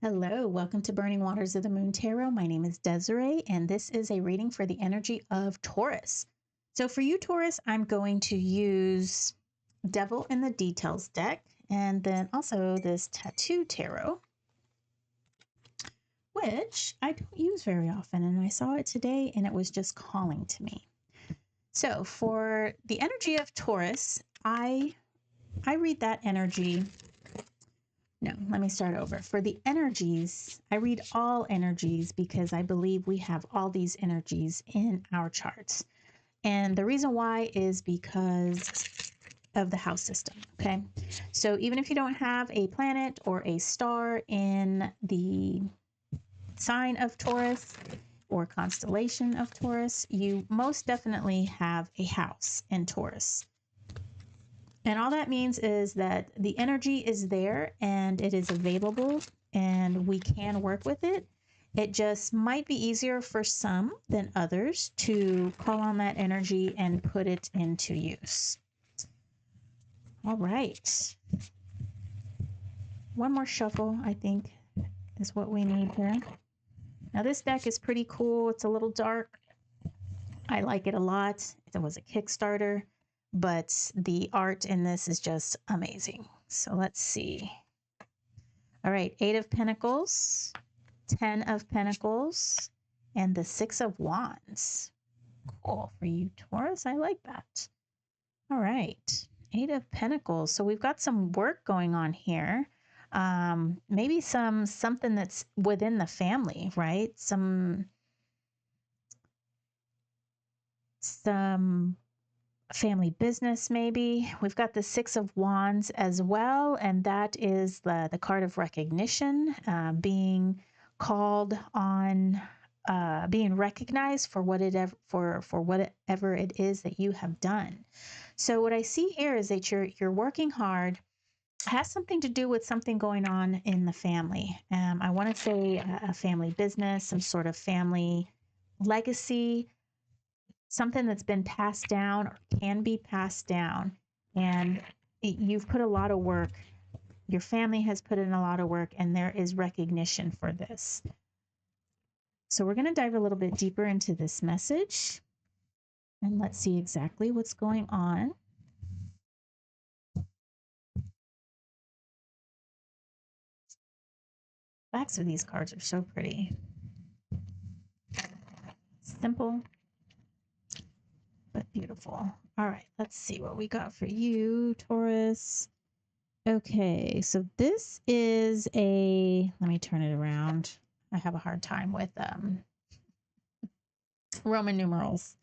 Hello, welcome to Burning Waters of the Moon Tarot. My name is Desiree, and this is a reading for the energy of Taurus. So for you, Taurus, I'm going to use Devil in the Details deck, and then also this Tattoo Tarot, which I don't use very often, and I saw it today, and it was just calling to me. So for the energy of Taurus, I read that energy. No, let me start over. For the energies, I read all energies because I believe we have all these energies in our charts. And the reason why is because of the house system, okay? So even if you don't have a planet or a star in the sign of Taurus or constellation of Taurus, you most definitely have a house in Taurus. And all that means is that the energy is there and it is available and we can work with it. It just might be easier for some than others to call on that energy and put it into use. All right. One more shuffle, I think, is what we need here. Now, this deck is pretty cool. It's a little dark. I like it a lot. It was a Kickstarter, but the art in this is just amazing. So let's see. All right, 8 of Pentacles, 10 of Pentacles, and the 6 of Wands. Cool for you, Taurus. I like that. All right, 8 of Pentacles. So we've got some work going on here. Maybe something that's within the family, right? Some family business, maybe. We've got the 6 of Wands as well, and that is the card of recognition, being called on, being recognized for whatever it is that you have done. So what I see here is that you're working hard. It has something to do with something going on in the family. I want to say a family business, some sort of family legacy, something that's been passed down or can be passed down. And you've put a lot of work. Your family has put in a lot of work, and there is recognition for this. So we're going to dive a little bit deeper into this message, and let's see exactly what's going on. Backs of these cards are so pretty. Simple, but beautiful. All right, let's see what we got for you, Taurus. Okay, so this is let me turn it around. I have a hard time with Roman numerals.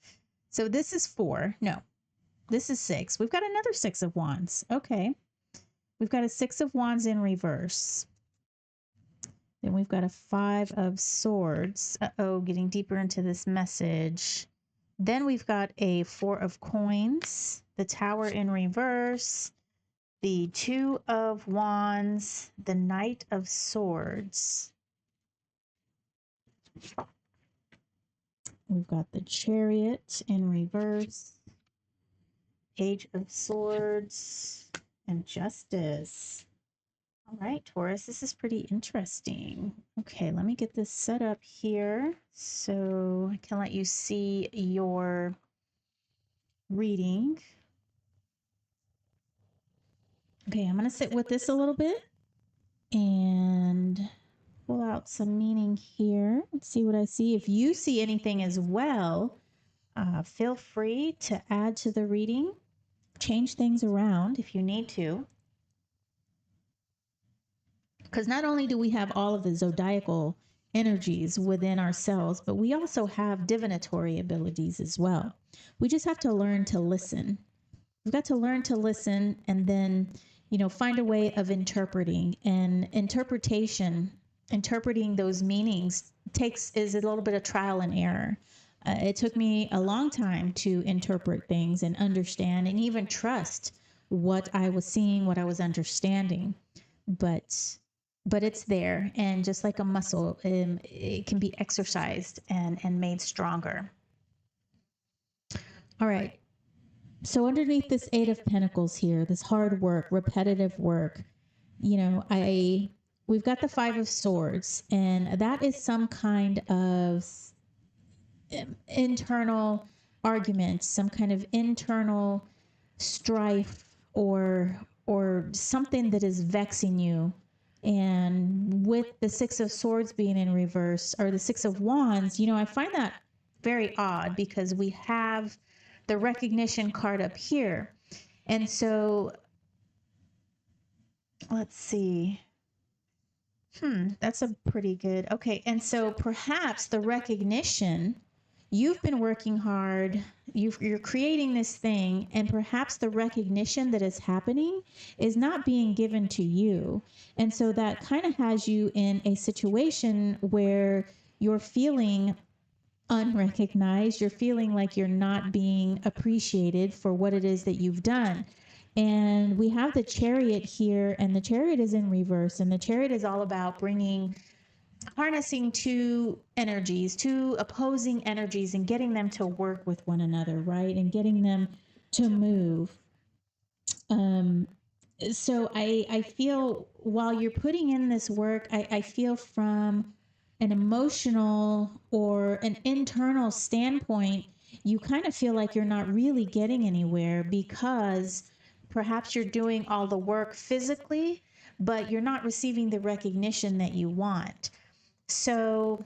So this is 4. No, this is 6. We've got another 6 of Wands. Okay. We've got a 6 of Wands in reverse. Then we've got a 5 of Swords. Uh-oh, getting deeper into this message. Then we've got a 4 of Coins, the Tower in reverse, the 2 of Wands, the Knight of Swords. We've got the Chariot in reverse, Page of Swords, and Justice. All right, Taurus, this is pretty interesting. Okay, let me get this set up here so I can let you see your reading. Okay, I'm going to sit with this a little bit and pull out some meaning here. Let's see what I see. If you see anything as well, feel free to add to the reading, change things around if you need to. Because not only do we have all of the zodiacal energies within ourselves, but we also have divinatory abilities as well. We just have to learn to listen. We've got to learn to listen and then, find a way of interpreting. And interpreting those meanings is a little bit of trial and error. It took me a long time to interpret things and understand and even trust what I was seeing, what I was understanding. But it's there, and just like a muscle, it can be exercised and made stronger. All right. So underneath this 8 of Pentacles here, this hard work, repetitive work, I we've got the Five of Swords, and that is some kind of internal argument, some kind of internal strife, or something that is vexing you. And with the Six of Swords being in reverse, or the Six of Wands, you know, I find that very odd because we have the recognition card up here. And so let's see. That's a pretty good. Okay. And so perhaps the recognition, you've been working hard, you're creating this thing, and perhaps the recognition that is happening is not being given to you. And so that kind of has you in a situation where you're feeling unrecognized, you're feeling like you're not being appreciated for what it is that you've done. And we have the Chariot here, and the Chariot is in reverse, and the Chariot is all about harnessing two energies, two opposing energies, and getting them to work with one another, right? And getting them to move. So I feel while you're putting in this work, I feel from an emotional or an internal standpoint, you kind of feel like you're not really getting anywhere because perhaps you're doing all the work physically, but you're not receiving the recognition that you want. So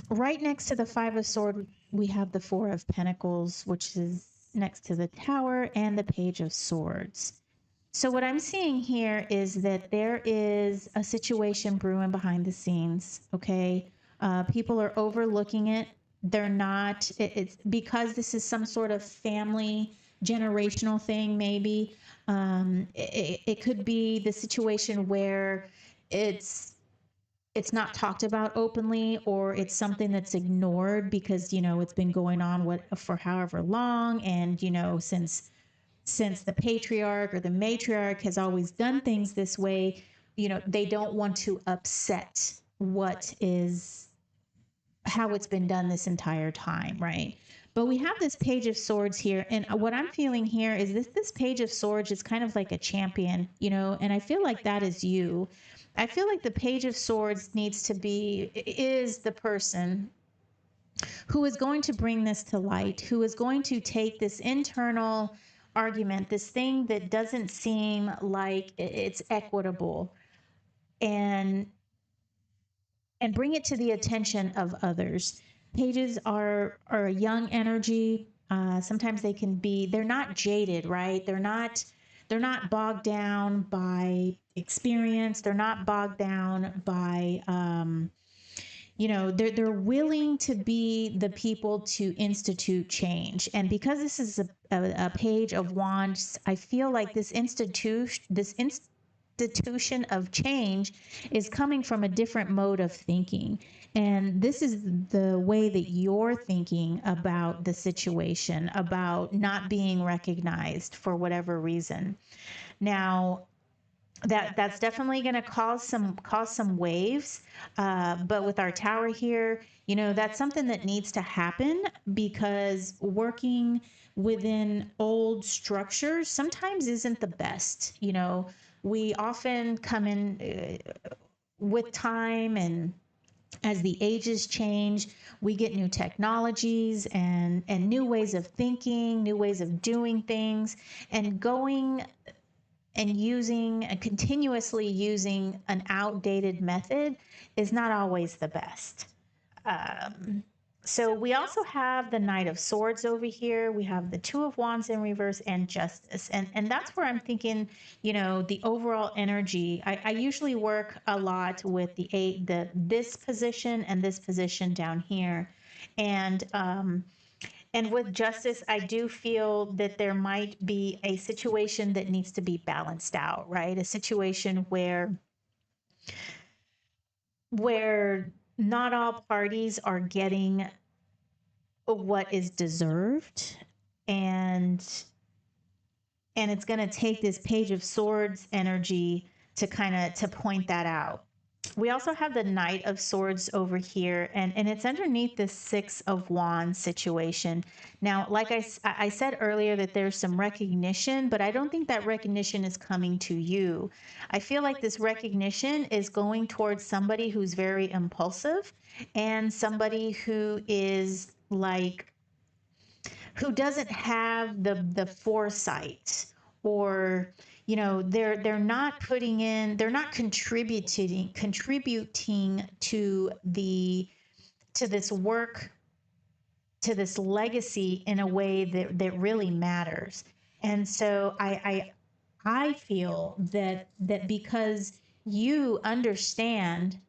right next to the Five of Swords, we have the Four of Pentacles, which is next to the Tower, and the Page of Swords. So what I'm seeing here is that there is a situation brewing behind the scenes, okay? People are overlooking it. They're not, it's because this is some sort of family generational thing, maybe. It could be the situation where it's not talked about openly, or it's something that's ignored because, you know, it's been going on for however long, and, you know, since the patriarch or the matriarch has always done things this way, you know, they don't want to upset how it's been done this entire time, right? But we have this Page of Swords here, and what I'm feeling here is this Page of Swords is kind of like a champion, you know, and I feel like that is you. I feel like the Page of Swords is the person who is going to bring this to light, who is going to take this internal argument, this thing that doesn't seem like it's equitable, and bring it to the attention of others. Pages are a young energy. Sometimes they're not jaded, right? They're not bogged down by experience. They're not bogged down by you know, they're willing to be the people to institute change. And because this is a Page of Wands, I feel like this institution of change is coming from a different mode of thinking. And this is the way that you're thinking about the situation, about not being recognized for whatever reason. Now, that's definitely going to cause some waves, but with our Tower here, you know, that's something that needs to happen, because working within old structures sometimes isn't the best. You know, we often come in with time, and as the ages change, we get new technologies and new ways of thinking, new ways of doing things, and going and continuously using an outdated method is not always the best. So we also have the Knight of Swords over here. We have the Two of Wands in reverse, and Justice. And that's where I'm thinking, you know, the overall energy. I usually work a lot with this position and this position down here. And with Justice, I do feel that there might be a situation that needs to be balanced out, right? A situation where not all parties are getting what is deserved, and it's going to take this Page of Swords energy to point that out. We also have the Knight of Swords over here, and it's underneath the Six of Wands situation. Now, like I said earlier, that there's some recognition, but I don't think that recognition is coming to you. I feel like this recognition is going towards somebody who's very impulsive and somebody who is like, who doesn't have the foresight, or they're not contributing to this work, to this legacy in a way that really matters. And so I feel that because you understand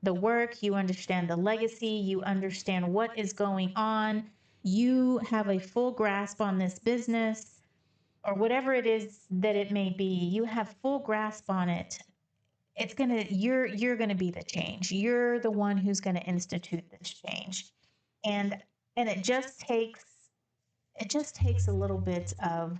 the work, you understand the legacy, you understand what is going on, you have a full grasp on this business, or whatever it is that it may be, you have full grasp on it. You're gonna be the change. You're the one who's gonna institute this change. And it just takes a little bit of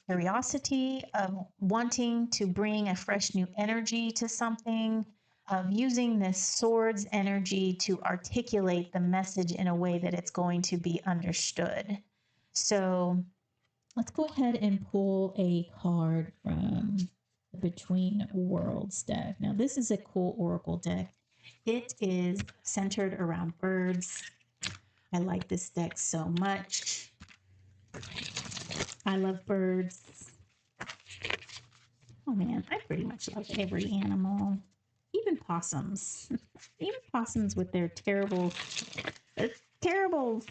curiosity, of wanting to bring a fresh new energy to something, of using this swords energy to articulate the message in a way that it's going to be understood. So let's go ahead and pull a card from the Between Worlds deck. Now, this is a cool oracle deck. It is centered around birds. I like this deck so much. I love birds. Oh man, I pretty much love every animal, even possums. Even possums with their terrible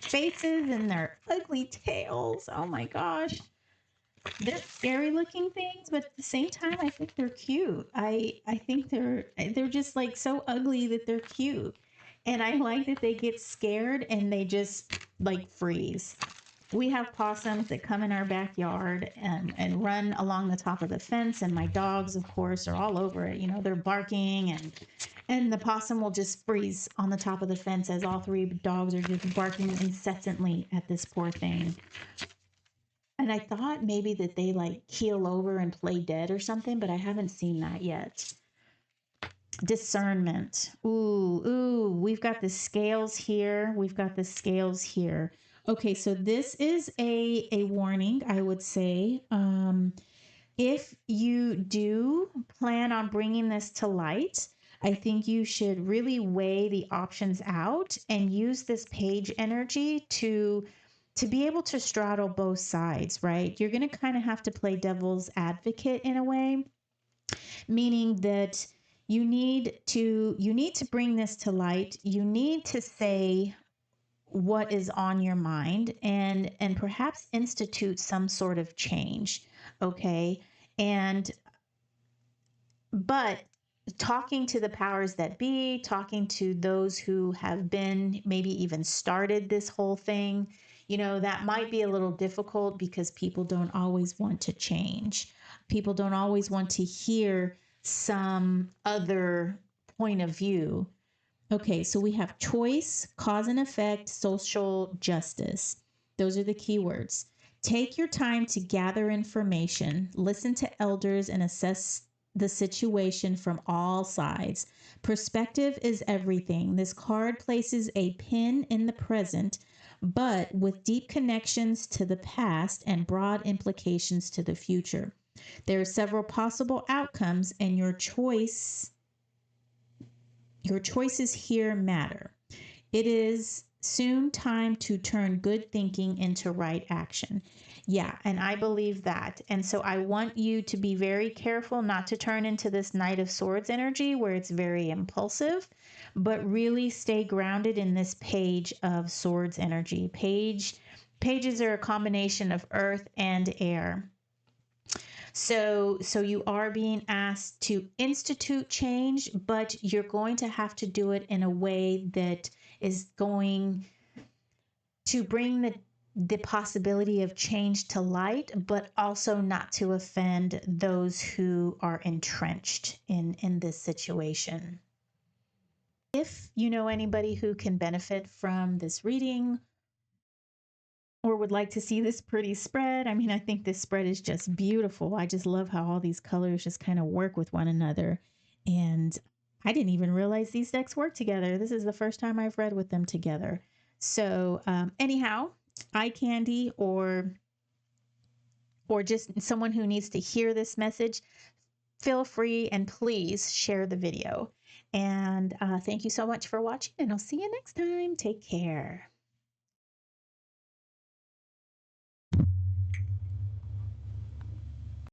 faces and their ugly tails. Oh my gosh. They're scary looking things, but at the same time I think they're cute. I think they're just like so ugly that they're cute. And I like that they get scared and they just like freeze. We have possums that come in our backyard and run along the top of the fence, and my dogs, of course, are all over it. They're barking, and the possum will just freeze on the top of the fence as all three dogs are just barking incessantly at this poor thing. And I thought maybe that they like keel over and play dead or something, but I haven't seen that yet. Discernment. Ooh, we've got the scales here. We've got the scales here. Okay, so this is a warning, I would say. If you do plan on bringing this to light, I think you should really weigh the options out and use this page energy to be able to straddle both sides, right? You're going to kind of have to play devil's advocate in a way, meaning that you need to bring this to light. You need to say what is on your mind, and perhaps institute some sort of change, okay? And but talking to the powers that be, talking to those who have been, maybe even started this whole thing, that might be a little difficult because people don't always want to change. People don't always want to hear some other point of view. Okay, so we have choice, cause and effect, social justice. Those are the keywords. Take your time to gather information, listen to elders, and assess the situation from all sides. Perspective is everything. This card places a pin in the present, but with deep connections to the past and broad implications to the future. There are several possible outcomes, and your choices here matter. It is soon time to turn good thinking into right action. Yeah, and I believe that. And so I want you to be very careful not to turn into this Knight of Swords energy where it's very impulsive, but really stay grounded in this Page of Swords energy. Pages are a combination of earth and air. So you are being asked to institute change, but you're going to have to do it in a way that is going to bring the possibility of change to light, but also not to offend those who are entrenched in this situation. If you know anybody who can benefit from this reading, or would like to see this pretty spread, I mean, I think this spread is just beautiful. I just love how all these colors just kind of work with one another. And I didn't even realize these decks work together. This is the first time I've read with them together. So anyhow, eye candy or just someone who needs to hear this message, feel free and please share the video. And thank you so much for watching, and I'll see you next time. Take care.